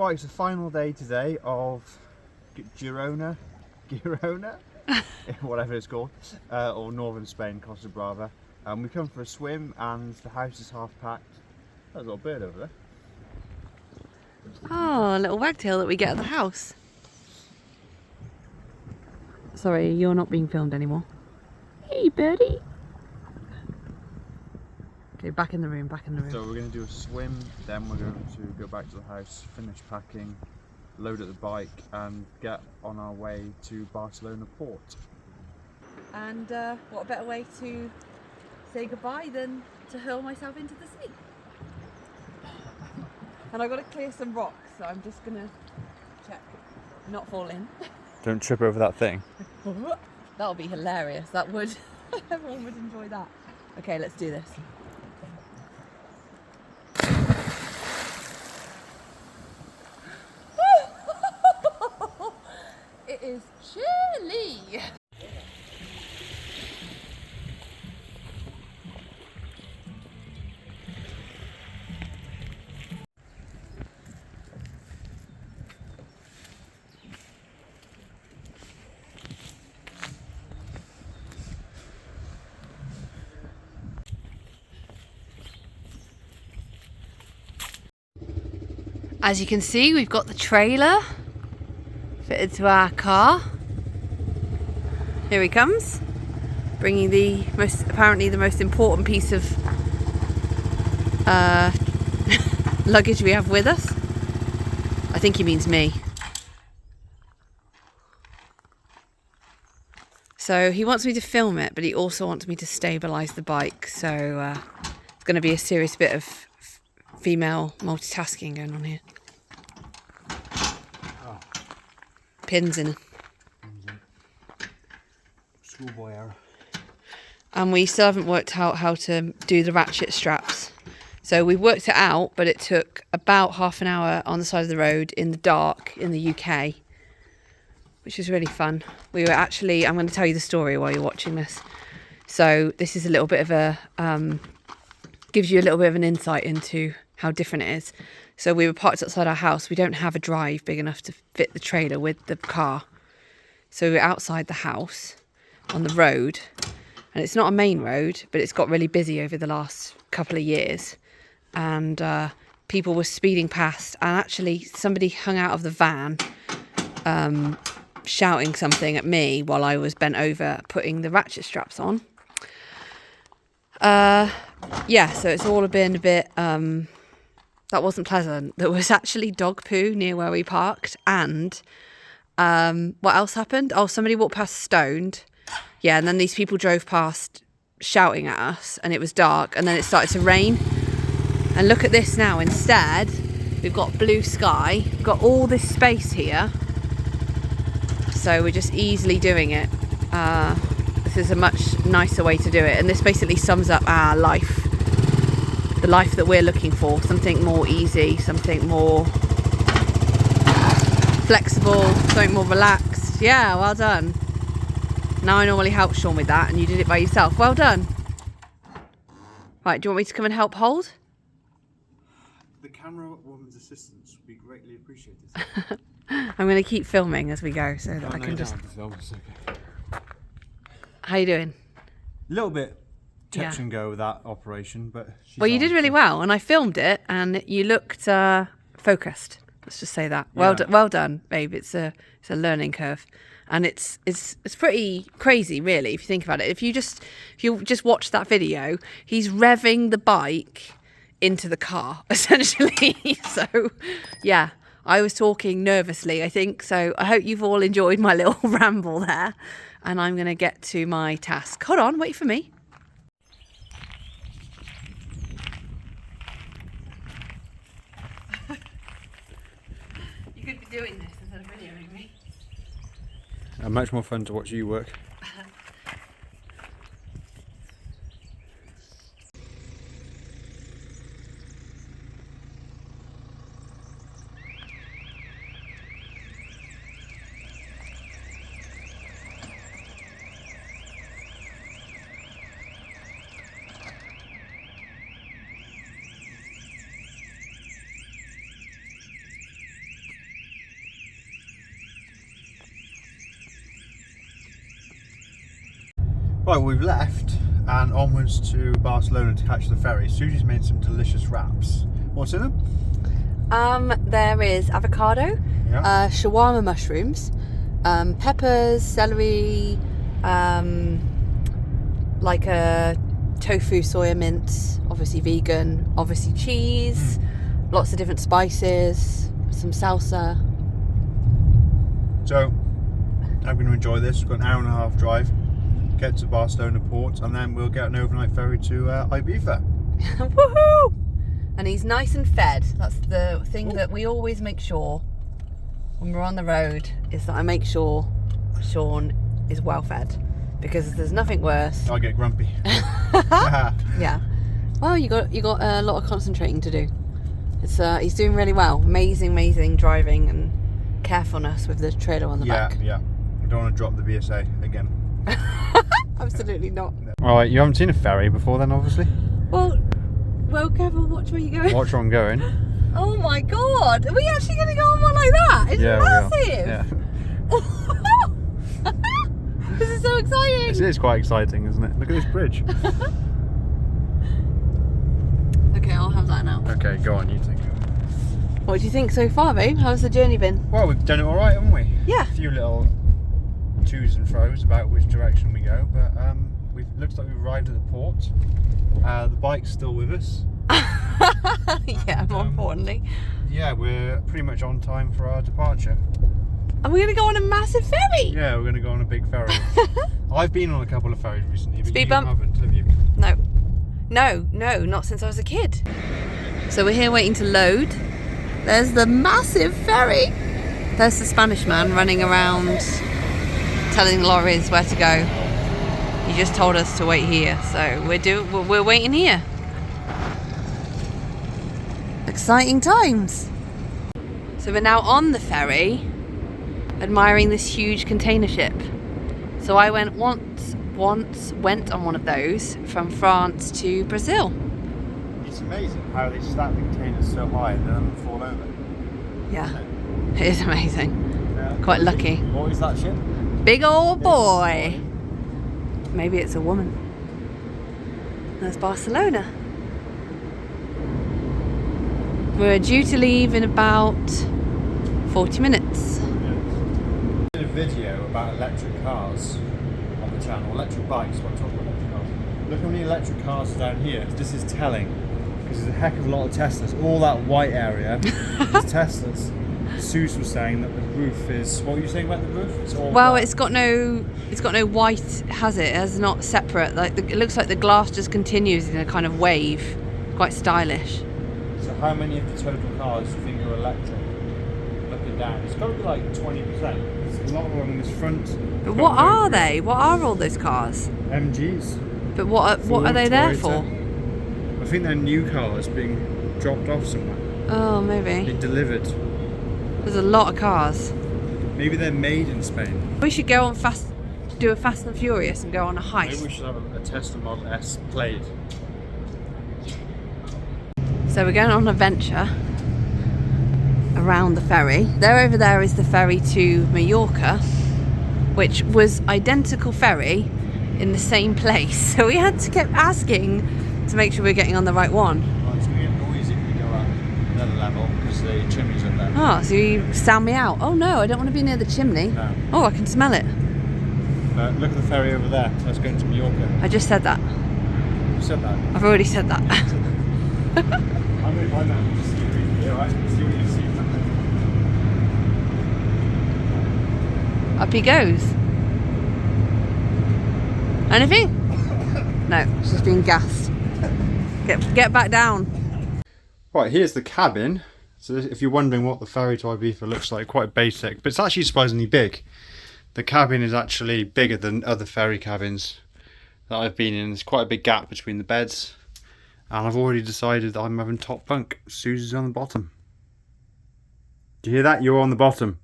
Right, it's the final day today of Girona, whatever it's called, or northern Spain, Costa Brava. We come for a swim and the house is half packed. There's a little bird over there. Oh, a little wagtail that we get at the house. Sorry, you're not being filmed anymore. Hey, birdie. Okay, back in the room, back in the room. So we're going to do a swim, then we're going to go back to the house, finish packing, load up the bike and get on our way to Barcelona port. And what a better way to say goodbye than to hurl myself into the sea. And I've got to clear some rocks, so I'm just going to check not fall in. Don't trip over that thing. That'll be hilarious. That would, everyone would enjoy that. Okay, let's do this. It is chilly. As you can see, we've got the trailer fitted to our car. Here he comes, bringing the apparently the most important piece of luggage we have with us. I think he means me. So he wants me to film it, but he also wants me to stabilise the bike. So it's going to be a serious bit of female multitasking going on here. Oh. Pins in. Schoolboy error. And we still haven't worked out how to do the ratchet straps. So we worked it out, but it took about half an hour on the side of the road in the dark in the UK, which was really fun. We were actually, I'm going to tell you the story while you're watching this. So this is a little bit of a, gives you a little bit of an insight into how different it is. So we were parked outside our house. We don't have a drive big enough to fit the trailer with the car. So we were outside the house on the road, and it's not a main road, but it's got really busy over the last couple of years. And people were speeding past, and actually somebody hung out of the van shouting something at me while I was bent over putting the ratchet straps on. Yeah, so it's all been a bit, that wasn't pleasant. There was actually dog poo near where we parked, and what else happened? Oh, somebody walked past stoned. Yeah, and then these people drove past shouting at us, and it was dark, and then it started to rain. And look at this now, instead, we've got blue sky, we've got all this space here. So we're just easily doing it. This is a much nicer way to do it, and this basically sums up our life. The life that we're looking for, something more easy, something more flexible, something more relaxed. Yeah, well done. Now I normally help Sean with that, and you did it by yourself. Well done. Right, do you want me to come and help hold? The camera woman's assistance would be greatly appreciated. I'm going to keep filming as we go, so that I can just... Film, it's okay. How you doing? A little bit touch and go with that operation, but well, you did really well, and I filmed it, and you looked focused. Let's just say that. Yeah. Well done, babe. It's a learning curve, and it's pretty crazy, really, if you think about it. If you just watch that video, he's revving the bike into the car essentially. So, yeah, I was talking nervously, I think. So I hope you've all enjoyed my little ramble there, and I'm going to get to my task. Hold on, wait for me. You could be doing this instead of videoing me. Much more fun to watch you work. Right, we've left and onwards to Barcelona to catch the ferry. Susie's made some delicious wraps. What's in them? There is avocado, Yeah. shawarma mushrooms, peppers, celery, like a tofu soya mince, obviously vegan, obviously cheese, lots of different spices, some salsa. So, I'm going to enjoy this. We've got an hour and a half drive, get to Barcelona port, and then we'll get an overnight ferry to Ibiza. Woohoo! And he's nice and fed. That's the thing that we always make sure when we're on the road, is that I make sure Sean is well fed, because there's nothing worse. I get grumpy. Yeah. Well, you got a lot of concentrating to do. It's he's doing really well. Amazing driving and carefulness with the trailer on the back. Yeah. I don't want to drop the BSA again. Absolutely not. Alright, you haven't seen a ferry before then, obviously? Well, careful, watch where you're going. Watch where I'm going. Oh my god, are we actually going to go on one like that? It's massive! Yeah. This is so exciting! It is quite exciting, isn't it? Look at this bridge. Okay, I'll have that now. Okay, go on, you take it. What do you think so far, babe? How's the journey been? Well, we've done it alright, haven't we? Yeah. A few little to's and fro's about which direction we go, but looks like we've arrived at the port. The bike's still with us. Yeah, more importantly. Yeah, we're pretty much on time for our departure. And we're going to go on a massive ferry! Yeah, we're going to go on a big ferry. I've been on a couple of ferries recently, but Speed you bump? haven't, have you? No, not since I was a kid. So we're here waiting to load. There's the massive ferry. There's the Spanish man running around telling lorries where to go. He just told us to wait here, so we're waiting here. Exciting times. So we're now on the ferry, admiring this huge container ship. So I went went on one of those from France to Brazil. It's amazing how they stack the containers so high and then they fall over. Yeah, it is amazing. Yeah. Quite lucky. What is that ship? Big old boy. Maybe it's a woman. That's Barcelona. We're due to leave in about 40 minutes. I did a video about electric cars on the channel, electric bikes, what I'm talking about electric cars. Look how many electric cars are down here. This is telling, because there's a heck of a lot of Teslas. All that white area is Teslas. Suze was saying that the roof is, what were you saying about the roof? It's all Well, black. it's got no white, has it? It's not separate. Like it looks like the glass just continues in a kind of wave. Quite stylish. So how many of the total cars do you think are electric? Looking down, it's got to be like 20%. There's a lot along this front. But what are they? What are all those cars? MGs. But what are they there for? I think they're new cars being dropped off somewhere. Oh, maybe. Being delivered. There's a lot of cars. Maybe they're made in Spain. We should go on do a Fast and Furious and go on a heist. Maybe we should have a Tesla Model S played. So we're going on an adventure around the ferry. There over there is the ferry to Mallorca, which was identical ferry in the same place. So we had to keep asking to make sure we're getting on the right one. Well, it's going to get noisy if we go up another level because the chimney's up there. Oh, so you sound me out. Oh no, I don't want to be near the chimney. No. Oh, I can smell it. Look at the ferry over there. That's going to Mallorca. I just said that. You said that. I've already said that. I'm going to find that and just see you, alright? See what you see. Up he goes. Anything? No, she's being gassed. Get back down. Right, here's the cabin. So if you're wondering what the ferry to Ibiza looks like, quite basic, but it's actually surprisingly big. The cabin is actually bigger than other ferry cabins that I've been in. There's quite a big gap between the beds. And I've already decided that I'm having top bunk. Susie's on the bottom. Do you hear that? You're on the bottom.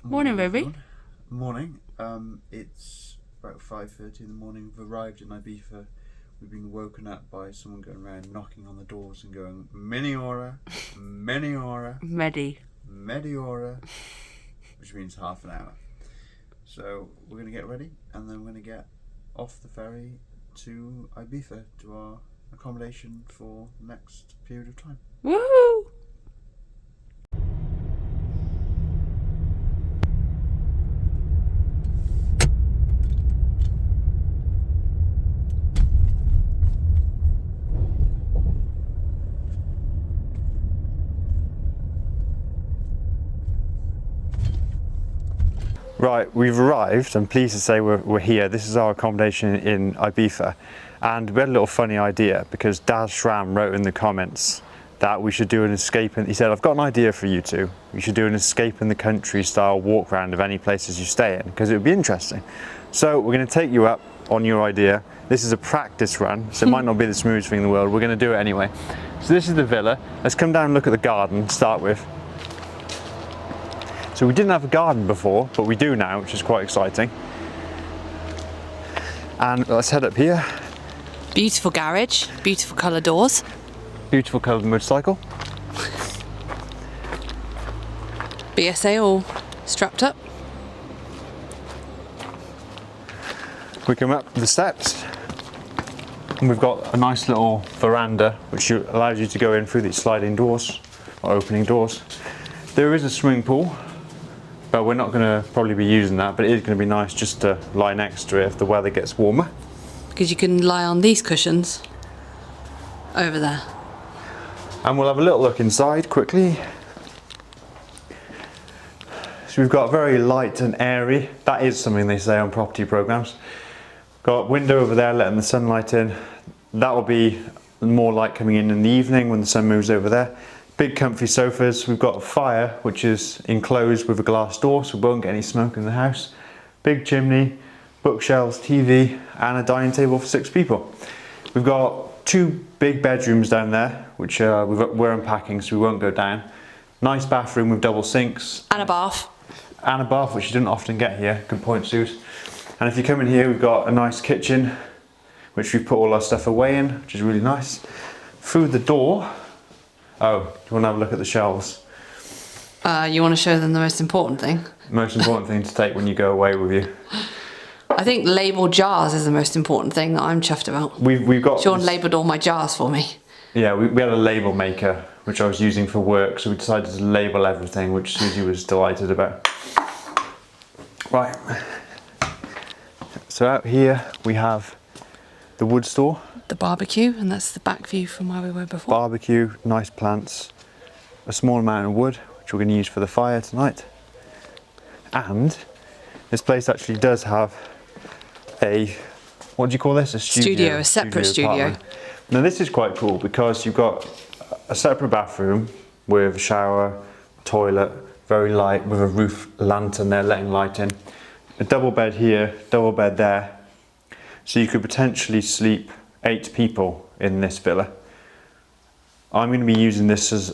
Morning, baby. Morning. It's about 5:30 in the morning. We've arrived in Ibiza we've been woken up by someone going around knocking on the doors and going, Many-ora, Many-ora, Medi-ora, which means half an hour. So we're going to get ready and then we're going to get off the ferry to Ibiza, to our accommodation for the next period of time. Woohoo! Right, we've arrived. I'm pleased to say we're here. This is our accommodation in Ibiza, and we had a little funny idea because Daz Shram wrote in the comments that we should do an escape. He said, I've got an idea for you two. You should do an escape in the country style walk round of any places you stay in, because it would be interesting. So we're going to take you up on your idea. This is a practice run, so it might not be the smoothest thing in the world. We're going to do it anyway. So this is the villa. Let's come down and look at the garden to start with. So we didn't have a garden before, but we do now, which is quite exciting. And let's head up here. Beautiful garage, beautiful colour doors. Beautiful coloured motorcycle. BSA all strapped up. We come up the steps and we've got a nice little veranda which allows you to go in through these sliding doors or opening doors. There is a swimming pool, but we're not going to probably be using that, but it is going to be nice just to lie next to it if the weather gets warmer. Because you can lie on these cushions over there. And we'll have a little look inside quickly. So we've got very light and airy. That is something they say on property programs. Got a window over there letting the sunlight in. That will be more light coming in the evening when the sun moves over there. Big comfy sofas. We've got a fire which is enclosed with a glass door so we won't get any smoke in the house. Big chimney, bookshelves, TV and a dining table for 6 people. We've got 2 big bedrooms down there which we're unpacking so we won't go down. Nice bathroom with double sinks. And a bath. And a bath which you didn't often get here. Good point, Suze. And if you come in here we've got a nice kitchen which we've put all our stuff away in, which is really nice. Through the door. Oh, do you want to have a look at the shelves? You want to show them the most important thing? Most important thing to take when you go away with you. I think labelled jars is the most important thing that I'm chuffed about. We've got. Sean labelled all my jars for me. Yeah, we had a label maker which I was using for work, so we decided to label everything, which Susie was delighted about. Right. So out here we have the wood store. The barbecue, and that's the back view from where we were before. Barbecue, nice plants, a small amount of wood, which we're going to use for the fire tonight. And this place actually does have a, what do you call this? A studio, a separate studio. Apartment. Now this is quite cool because you've got a separate bathroom with a shower, toilet, very light, with a roof lantern there letting light in. A double bed here, double bed there. So you could potentially sleep 8 people in this villa. I'm going to be using this as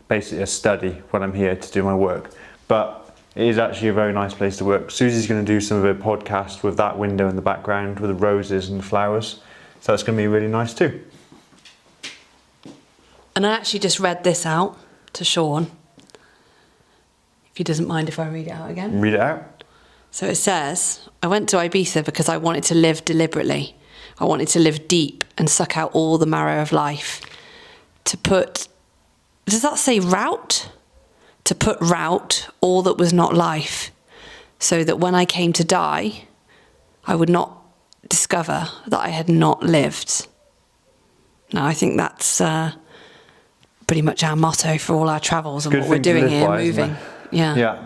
basically a study when I'm here to do my work, but it is actually a very nice place to work. Susie's going to do some of her podcast with that window in the background with the roses and the flowers, so that's going to be really nice too. And I actually just read this out to Sean, if he doesn't mind if I read it out again. Read it out. So it says, I went to Ibiza because I wanted to live deliberately. I wanted to live deep and suck out all the marrow of life. To put, does that say route? To put route all that was not life, so that when I came to die, I would not discover that I had not lived. Now I think that's pretty much our motto for all our travels and what we're doing here, moving. Yeah.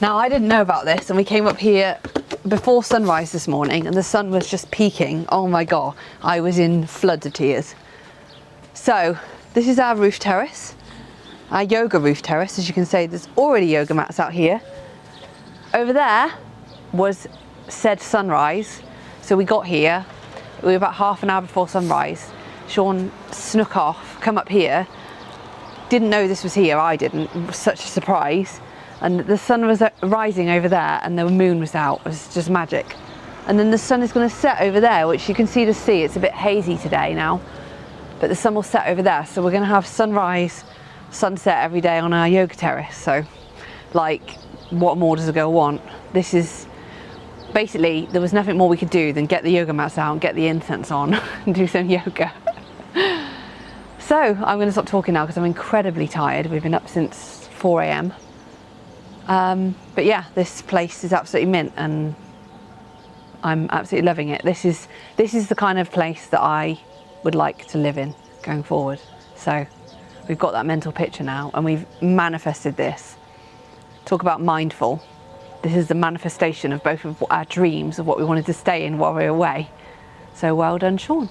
Now, I didn't know about this, and we came up here before sunrise this morning, and the sun was just peaking. Oh my God, I was in floods of tears. So, this is our roof terrace, our yoga roof terrace. As you can see, there's already yoga mats out here. Over there was said sunrise. So we got here, we were about half an hour before sunrise. Sean snuck off, come up here. Didn't know this was here, I didn't. It was such a surprise. And the sun was rising over there and the moon was out. It was just magic. And then the sun is going to set over there, which you can see the sea. It's a bit hazy today now, but the sun will set over there. So we're going to have sunrise, sunset every day on our yoga terrace. So like, what more does a girl want? This is basically, there was nothing more we could do than get the yoga mats out and get the incense on and do some yoga. So I'm going to stop talking now because I'm incredibly tired. We've been up since 4 a.m. But yeah, this place is absolutely mint and I'm absolutely loving it. This is the kind of place that I would like to live in going forward. So we've got that mental picture now and we've manifested this. Talk about mindful. This is the manifestation of both of our dreams of what we wanted to stay in while we were away. So well done, Sean.